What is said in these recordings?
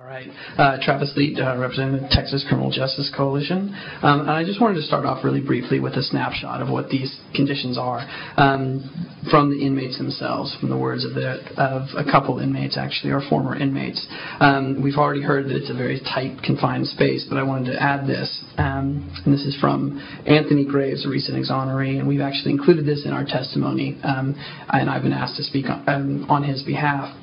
All right. Travis Leete, representing the Texas Criminal Justice Coalition. And I just wanted to start off really briefly with a snapshot of what these conditions are from the inmates themselves, from the words of a couple inmates, actually, or former inmates. We've already heard that it's a very tight, confined space, but I wanted to add this. And this is from Anthony Graves, a recent exoneree, and we've actually included this in our testimony, and I've been asked to speak on his behalf.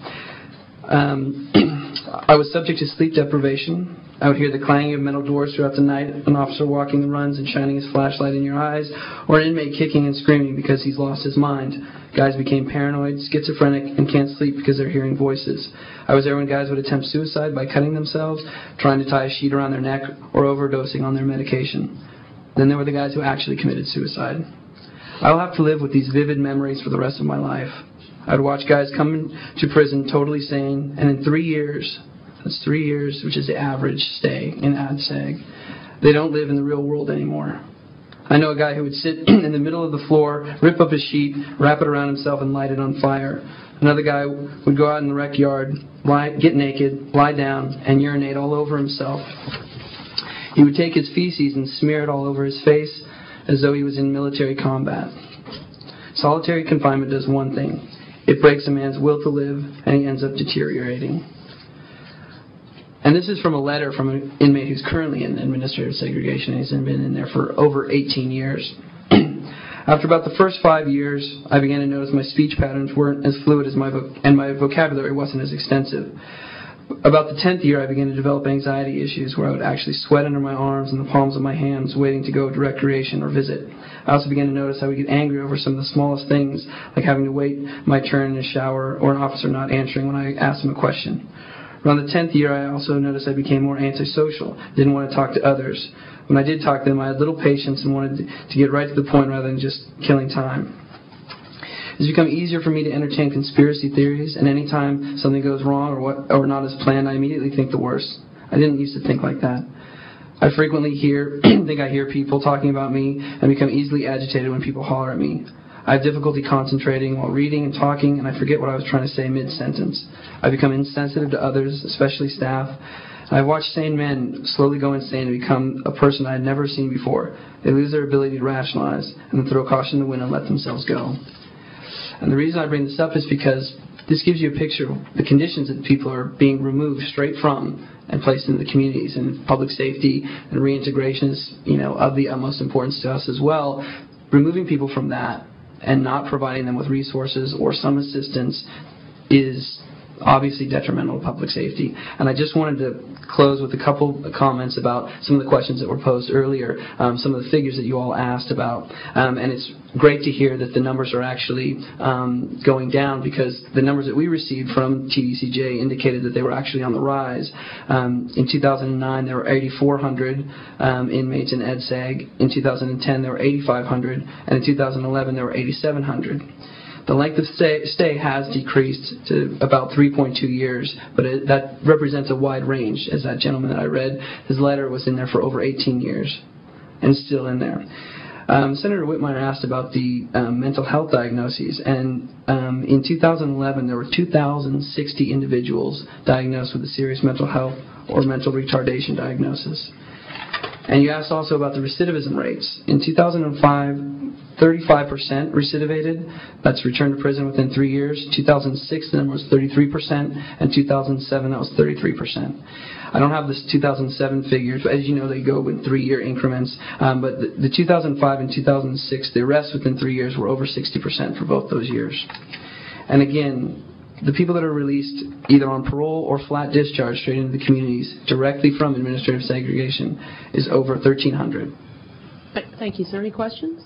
I was subject to sleep deprivation. I would hear the clanging of metal doors throughout the night, an officer walking the runs and shining his flashlight in your eyes, or an inmate kicking and screaming because he's lost his mind. Guys became paranoid, schizophrenic, and can't sleep because they're hearing voices. I was there when guys would attempt suicide by cutting themselves, trying to tie a sheet around their neck, or overdosing on their medication. Then there were the guys who actually committed suicide. I will have to live with these vivid memories for the rest of my life. I would watch guys come to prison totally sane, and in 3 years, that's 3 years, which is the average stay in ADSEG, they don't live in the real world anymore. I know a guy who would sit in the middle of the floor, rip up his sheet, wrap it around himself, and light it on fire. Another guy would go out in the rec yard, get naked, lie down, and urinate all over himself. He would take his feces and smear it all over his face as though he was in military combat. Solitary confinement does one thing. It breaks a man's will to live, and he ends up deteriorating. And this is from a letter from an inmate who's currently in administrative segregation. He's been in there for over 18 years. After about the first 5 years, I began to notice my speech patterns weren't as fluid as and my vocabulary wasn't as extensive. About the 10th year, I began to develop anxiety issues where I would actually sweat under my arms and the palms of my hands waiting to go to recreation or visit. I also began to notice I would get angry over some of the smallest things, like having to wait my turn in the shower or an officer not answering when I asked him a question. Around the 10th year, I also noticed I became more antisocial, didn't want to talk to others. When I did talk to them, I had little patience and wanted to get right to the point rather than just killing time. It's become easier for me to entertain conspiracy theories, and any time something goes wrong or not as planned, I immediately think the worst. I didn't used to think like that. I frequently think I hear people talking about me and become easily agitated when people holler at me. I have difficulty concentrating while reading and talking, and I forget what I was trying to say mid-sentence. I become insensitive to others, especially staff. I've watched sane men slowly go insane and become a person I had never seen before. They lose their ability to rationalize and then throw caution to the wind and let themselves go. And the reason I bring this up is because this gives you a picture of the conditions that people are being removed straight from and placed into the communities. And public safety and reintegration is, of the utmost importance to us as well. Removing people from that and not providing them with resources or some assistance is obviously detrimental to public safety. And I just wanted to close with a couple of comments about some of the questions that were posed earlier, some of the figures that you all asked about. And it's great to hear that the numbers are actually going down, because the numbers that we received from TDCJ indicated that they were actually on the rise. In 2009, there were 8,400 inmates in EDSEG. In 2010, there were 8,500. And in 2011, there were 8,700. The length of stay has decreased to about 3.2 years, but that represents a wide range. As that gentleman that I read, his letter was in there for over 18 years and still in there. Senator Whitmire asked about the mental health diagnoses, and in 2011 there were 2,060 individuals diagnosed with a serious mental health or mental retardation diagnosis. And you asked also about the recidivism rates. In 2005, 35% recidivated. That's returned to prison within 3 years. 2006, the number was 33%, and 2007, that was 33%. I don't have this 2007 figures, but as you know, they go in 3-year increments. But the 2005 and 2006, the arrests within 3 years were over 60% for both those years. And again, the people that are released either on parole or flat discharge straight into the communities directly from administrative segregation is over 1,300. Thank you, sir. Any questions?